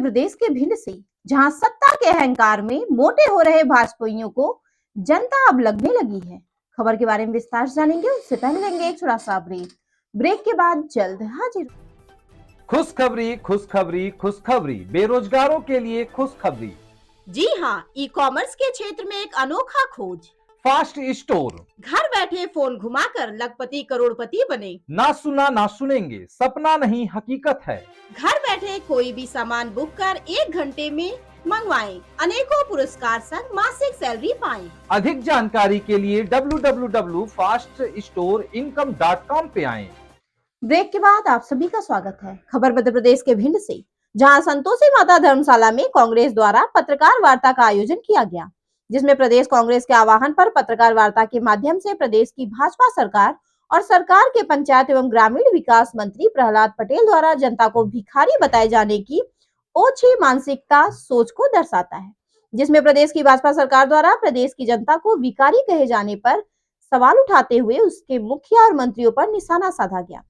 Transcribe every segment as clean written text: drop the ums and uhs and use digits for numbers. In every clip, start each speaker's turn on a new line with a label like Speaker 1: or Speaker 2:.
Speaker 1: प्रदेश के भिंड से, जहां सत्ता के अहंकार में मोटे हो रहे भाजपाइयों को जनता अब लगने लगी है। खबर के बारे में विस्तार से जानेंगे, उससे पहले लेंगे एक छोटा सा ब्रेक के बाद जल्द हाजिर।
Speaker 2: खुशखबरी खुशखबरी खुशखबरी, बेरोजगारों के लिए खुशखबरी।
Speaker 1: जी हाँ, ई कॉमर्स के क्षेत्र में एक अनोखा खोज,
Speaker 2: फास्ट स्टोर।
Speaker 1: घर बैठे फोन घुमाकर लखपति करोड़पति बने।
Speaker 2: ना सुना ना सुनेंगे, सपना नहीं हकीकत है।
Speaker 1: घर बैठे कोई भी सामान बुक कर 1 घंटे में मंगवाएं, अनेकों पुरस्कार संग मासिक सैलरी पाएं।
Speaker 2: अधिक जानकारी के लिए www.faststoreincome.com पे आएं।
Speaker 1: ब्रेक के बाद आप सभी का स्वागत है। खबर मध्य प्रदेश के भिंड से, जहां संतोषी माता धर्मशाला में कांग्रेस द्वारा पत्रकार वार्ता का आयोजन किया गया, जिसमें प्रदेश कांग्रेस के आह्वान पर पत्रकार वार्ता के माध्यम से प्रदेश की भाजपा सरकार और सरकार के पंचायत एवं ग्रामीण विकास मंत्री प्रहलाद पटेल द्वारा जनता को भिखारी बताए जाने की ओछी मानसिकता सोच को दर्शाता है, जिसमें प्रदेश की भाजपा सरकार द्वारा प्रदेश की जनता को भिखारी कहे जाने पर सवाल उठाते हुए उसके मुखिया और मंत्रियों पर निशाना साधा गया।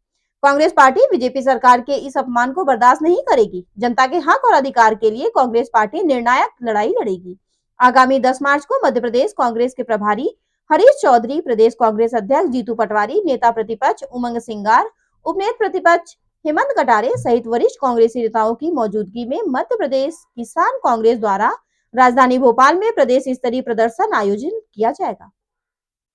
Speaker 1: कांग्रेस पार्टी बीजेपी सरकार के इस अपमान को बर्दाश्त नहीं करेगी। जनता के हक और अधिकार के लिए कांग्रेस पार्टी निर्णायक लड़ाई लड़ेगी। आगामी 10 मार्च को मध्य प्रदेश कांग्रेस के प्रभारी हरीश चौधरी, प्रदेश कांग्रेस अध्यक्ष जीतू पटवारी, नेता प्रतिपक्ष उमंग सिंगार, उपनेता प्रतिपक्ष हेमंत कटारे सहित वरिष्ठ कांग्रेसी नेताओं की मौजूदगी में मध्य प्रदेश किसान कांग्रेस द्वारा राजधानी भोपाल में प्रदेश स्तरीय प्रदर्शन आयोजन किया जाएगा।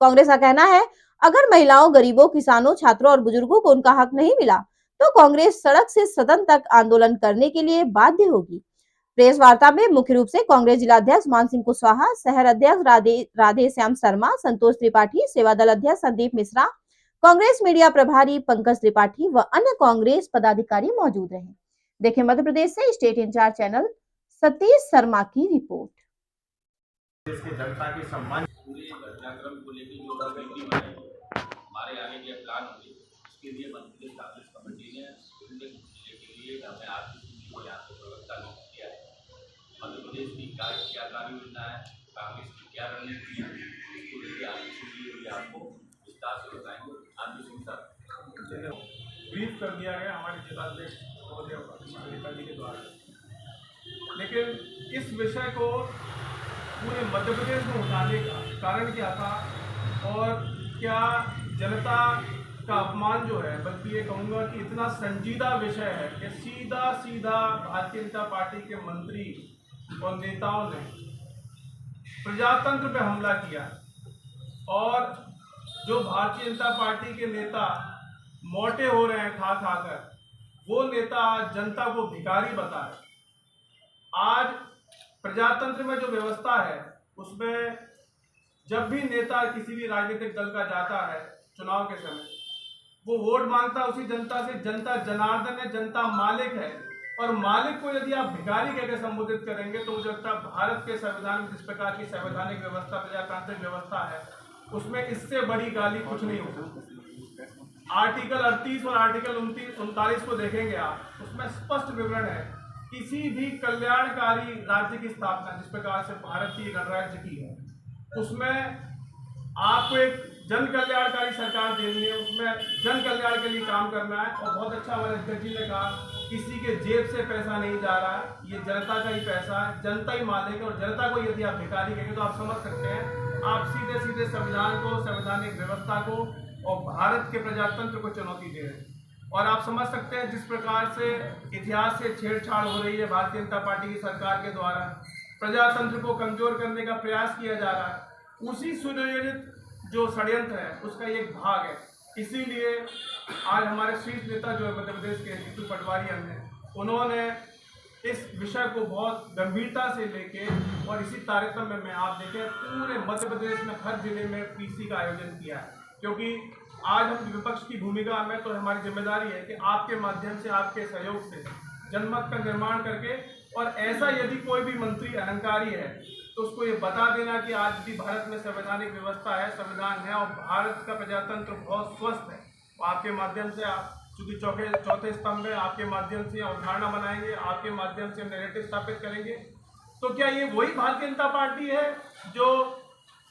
Speaker 1: कांग्रेस का कहना है, अगर महिलाओं, गरीबों, किसानों, छात्रों और बुजुर्गों को उनका हक नहीं मिला तो कांग्रेस सड़क से सदन तक आंदोलन करने के लिए बाध्य होगी। प्रेस वार्ता में मुख्य रूप से कांग्रेस जिला अध्यक्ष मान सिंह कुशवाहा, शहर अध्यक्ष राधे श्याम शर्मा, संतोष त्रिपाठी, सेवा दल अध्यक्ष संदीप मिश्रा, कांग्रेस मीडिया प्रभारी पंकज त्रिपाठी व अन्य कांग्रेस पदाधिकारी मौजूद रहे। देखें मध्य प्रदेश से state incharge channel Satish Sharma की रिपोर्ट।
Speaker 3: देश की जनता के सम्मान पूरे घटनाक्रम को लेकर जो कमेटी बनी, हमारे आगे के प्लान होंगे, उसके लिए मंत्री कांग्रेस कमेटी ने जिले के लिए हमें आर्थिक को यहाँ से प्रवक्ता नियुक्त किया है। मध्य प्रदेश की क्या कार्य योजना है, कांग्रेस की क्या रणनीति है, इसको लेकर आर्थिक भी आपको विस्तार से बताएंगे। आर्थिक सिंह सर
Speaker 4: ब्रीफ कर दिया गया हमारे जिलाध्यक्ष नेताजी के द्वारा, लेकिन इस विषय को पूरे मध्य प्रदेश में उठाने का कारण क्या था और क्या जनता का अपमान जो है, बल्कि ये कहूँगा कि इतना संजीदा विषय है कि सीधा सीधा भारतीय जनता पार्टी के मंत्री और नेताओं ने प्रजातंत्र पे हमला किया और जो भारतीय जनता पार्टी के नेता मोटे हो रहे हैं खा खाकर, वो नेता आज जनता को भिखारी बता है। आज प्रजातंत्र में जो व्यवस्था है उसमें जब भी नेता किसी भी राजनीतिक दल का जाता है चुनाव के समय, वो वोट मांगता है उसी जनता से। जनता जनार्दन है, जनता मालिक है, और मालिक को यदि आप भिखारी कहकर संबोधित करेंगे तो मुझे लगता है भारत के संविधान में जिस प्रकार की संवैधानिक व्यवस्था, प्रजातांत्रिक व्यवस्था है, उसमें इससे बड़ी गाली कुछ नहीं हो सकती। आर्टिकल 38 और आर्टिकल 39 को देखेंगे आप, उसमें स्पष्ट विवरण है किसी भी कल्याणकारी राज्य की स्थापना, जिस प्रकार से भारत की गणराज्य की है, उसमें आपको एक जन कल्याणकारी सरकार देनी है, उसमें जन कल्याण के लिए काम करना है। और बहुत अच्छा हमारे अध्यक्ष जी ने कहा, किसी के जेब से पैसा नहीं जा रहा है, ये जनता का ही पैसा है, जनता ही मालिक है। और जनता को यदि आप भिखारी कहेंगे तो आप समझ सकते हैं, आप सीधे सीधे संविधान को, संवैधानिक व्यवस्था को और भारत के प्रजातंत्र को चुनौती दे रहे हैं। और आप समझ सकते हैं जिस प्रकार से इतिहास से छेड़छाड़ हो रही है भारतीय जनता पार्टी की सरकार के द्वारा, प्रजातंत्र को कमजोर करने का प्रयास किया जा रहा है, उसी सुनियोजित जो षड्यंत्र है उसका एक भाग है। इसीलिए आज हमारे शीर्ष नेता जो है मध्य प्रदेश के जीतू पटवारी हैं, उन्होंने इस विषय को बहुत गंभीरता से लेके और इसी तारतम्य में आप देखें पूरे मध्य प्रदेश में हर जिले में पीसी का आयोजन किया है। क्योंकि आज हम विपक्ष की भूमिका में, तो हमारी जिम्मेदारी है कि आपके माध्यम से, आपके सहयोग से जनमत का निर्माण करके, और ऐसा यदि कोई भी मंत्री अहंकारी है तो उसको ये बता देना कि आज भी भारत में संवैधानिक व्यवस्था है, संविधान है और भारत का प्रजातंत्र बहुत स्वस्थ है। तो आपके माध्यम से, आप चूँकि चौथे स्तंभ में, आपके माध्यम से अवधारणा बनाएंगे, आपके माध्यम से नैरेटिव स्थापित करेंगे। तो क्या ये वही भारतीय जनता पार्टी है जो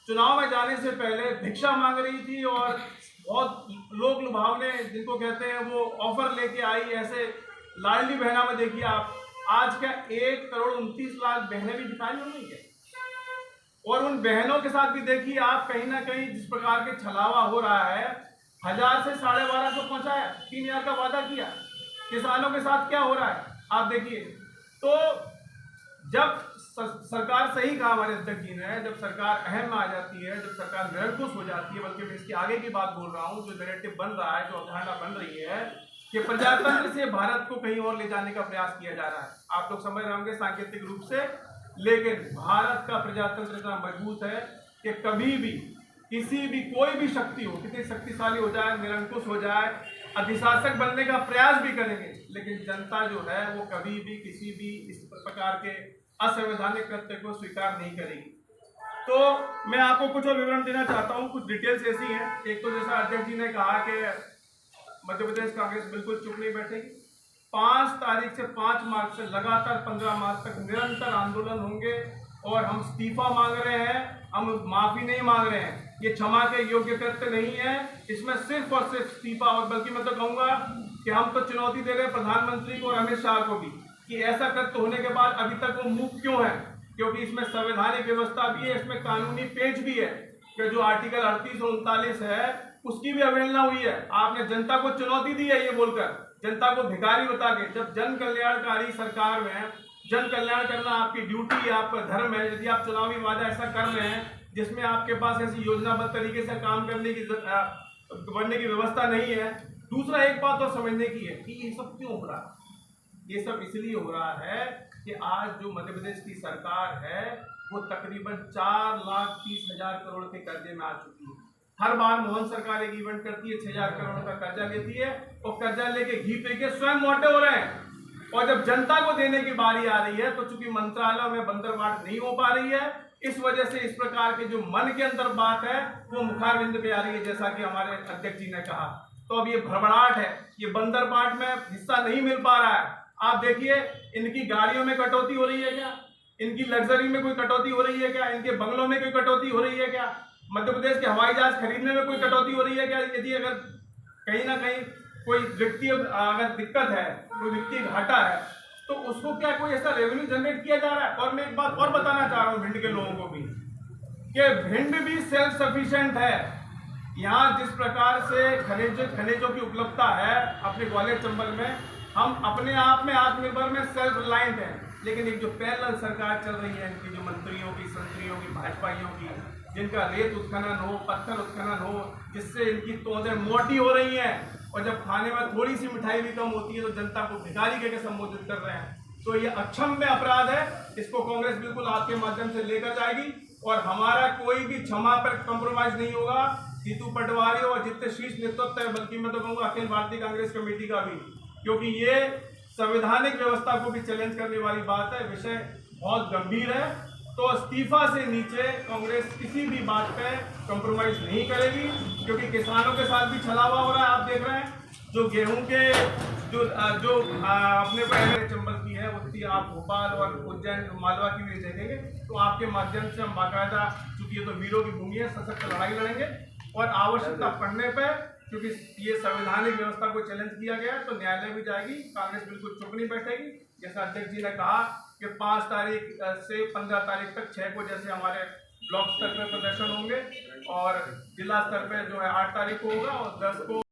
Speaker 4: चुनाव में जाने से पहले भिक्षा मांग रही थी और बहुत लोग लुभावने, जिनको कहते हैं वो ऑफर लेके आई, ऐसे लाडली बहना में देखिए आप आज क्या 1,29,00,000 बहनें भी भिखारी हो गई है? और उन बहनों के साथ भी देखिए आप, कहीं ना कहीं जिस प्रकार के छलावा हो रहा है, 1000 से 1250 पहुंचाया, 3000 का वादा किया। किसानों के साथ क्या हो रहा है आप देखिए। तो जब सरकार, सही कहा हमारे अध्यक्ष जी ने, जब सरकार अहम में आ जाती है, जब सरकार निरंकुश हो जाती है, बल्कि मैं इसके आगे की बात बोल रहा हूँ, जो नैरेटिव बन रहा है, जो अवधारणा बन रही है कि प्रजातंत्र से भारत को कहीं और ले जाने का प्रयास किया जा रहा है। आप लोग समझ रहे होंगे सांकेतिक रूप से, लेकिन भारत का प्रजातंत्र इतना मजबूत है कि कभी भी किसी भी कोई भी शक्ति हो, कितनी शक्तिशाली हो जाए, निरंकुश हो जाए, अधिशासक बनने का प्रयास भी करेंगे, लेकिन जनता जो है वो कभी भी किसी भी इस प्रकार के असंवैधानिक कृत्य को स्वीकार नहीं करेगी। तो मैं आपको कुछ और विवरण देना चाहता हूँ, कुछ डिटेल्स ऐसी हैं। एक तो जैसा अध्यक्ष जी ने कहा कि मध्य प्रदेश कांग्रेस बिल्कुल चुप नहीं बैठेगी। 5 तारीख से 5 मार्च से लगातार 15 मार्च तक निरंतर आंदोलन होंगे और हम इस्तीफा मांग रहे हैं, हम माफी नहीं मांग रहे हैं। ये क्षमा के योग्य कृत्य नहीं है, इसमें सिर्फ और सिर्फ इस्तीफा। और बल्कि मैं तो कहूंगा कि हम तो चुनौती दे रहे हैं प्रधानमंत्री को और अमित शाह को भी कि ऐसा कृत्य होने के बाद अभी तक वो मूक क्यों है, क्योंकि इसमें संवैधानिक व्यवस्था भी है, इसमें कानूनी पेच भी है कि जो आर्टिकल 38 और 39 है उसकी भी अवहेलना हुई है। आपने जनता को चुनौती दी है ये बोलकर, जनता को भिखारी बता के। जब जन कल्याणकारी सरकार में जन कल्याण करना आपकी ड्यूटी है, आपका धर्म है, यदि आप चुनावी वादा ऐसा कर रहे हैं जिसमें आपके पास ऐसी योजनाबद्ध तरीके से काम करने की बनने की व्यवस्था नहीं है। दूसरा एक बात और समझने की है कि ये सब क्यों हो रहा है। ये सब इसलिए हो रहा है कि आज जो मध्य प्रदेश की सरकार है वो तकरीबन 4,30,000 करोड़ के कर्जे में आ चुकी है। हर बार मोहन सरकार एक इवेंट करती है, 6,000 करोड़ का कर्जा लेती है और कर्जा लेके घी पे के स्वयं मोटे हो रहे हैं। और जब जनता को देने की बारी आ रही है तो चूंकि मंत्रालय में बंदरबाट नहीं हो पा रही है, इस वजह से इस प्रकार के जो मन के अंदर बात है वो मुखारबिंद पे आ रही है, जैसा कि हमारे अध्यक्ष जी ने कहा। तो अब ये भड़बड़ाहट है, ये बंदरबाट में हिस्सा नहीं मिल पा रहा है। आप देखिए इनकी गाड़ियों में कटौती हो रही है क्या, इनकी लग्जरी में कोई कटौती हो रही है क्या, इनके बंगलों में कोई कटौती हो रही है क्या, मध्य प्रदेश के हवाई जहाज खरीदने में कोई कटौती हो रही है क्या। यदि अगर कहीं ना कहीं कोई वित्तीय अगर दिक्कत है, कोई वित्तीय घाटा है, तो उसको क्या कोई ऐसा रेवेन्यू जनरेट किया जा रहा है। और मैं एक बात और बताना चाह रहा हूँ भिंड के लोगों को भी कि भिंड भी सेल्फ सफिशिएंट है। यहाँ जिस प्रकार से खनिजों की उपलब्धता है अपने ग्वालियर चंबल में, हम अपने आप में आत्मनिर्भर में सेल्फ रिलायंट हैं। लेकिन एक जो पैरेलल सरकार चल रही है इनकी, जो मंत्रियों की, संतरियों की, भाजपाइयोयों की, जिनका रेत उत्खनन हो, पत्थर उत्खनन हो, जिससे इनकी तोंदें मोटी हो रही हैं, और जब खाने में थोड़ी सी मिठाई भी कम होती है तो जनता को भिखारी कहकर संबोधित कर रहे हैं। तो ये अक्षम्य अपराध है, इसको कांग्रेस बिल्कुल आपके माध्यम से लेकर जाएगी और हमारा कोई भी क्षमा पर कंप्रोमाइज नहीं होगा। जीतू पटवारी और जितने शीर्ष नेतृत्व है, बल्कि मैं तो कहूँगा अखिल भारतीय कांग्रेस कमेटी का भी, क्योंकि ये संवैधानिक व्यवस्था को भी चैलेंज करने वाली बात है, विषय बहुत गंभीर है। तो इस्तीफा से नीचे कांग्रेस किसी भी बात पे कंप्रोमाइज नहीं करेगी, क्योंकि किसानों के साथ भी छलावा हो रहा है। आप देख रहे हैं जो गेहूं के जो अपने पहले चंबल की है उतनी आप भोपाल और उज्जैन मालवा की भी देखेंगे। तो आपके माध्यम से हम बाकायदा, चूंकि ये तो वीरों की भूमि है, सशक्त लड़ाई लड़ेंगे और आवश्यकता पड़ने पर, क्योंकि ये संवैधानिक व्यवस्था को चैलेंज किया गया है, तो न्यायालय भी जाएगी। कांग्रेस बिल्कुल चुप नहीं बैठेगी। जैसा अध्यक्ष जी ने कहा कि 5 तारीख से 15 तारीख तक 6 को जैसे हमारे ब्लॉक स्तर पर प्रदर्शन होंगे और जिला स्तर पर जो है 8 तारीख को होगा और 10 को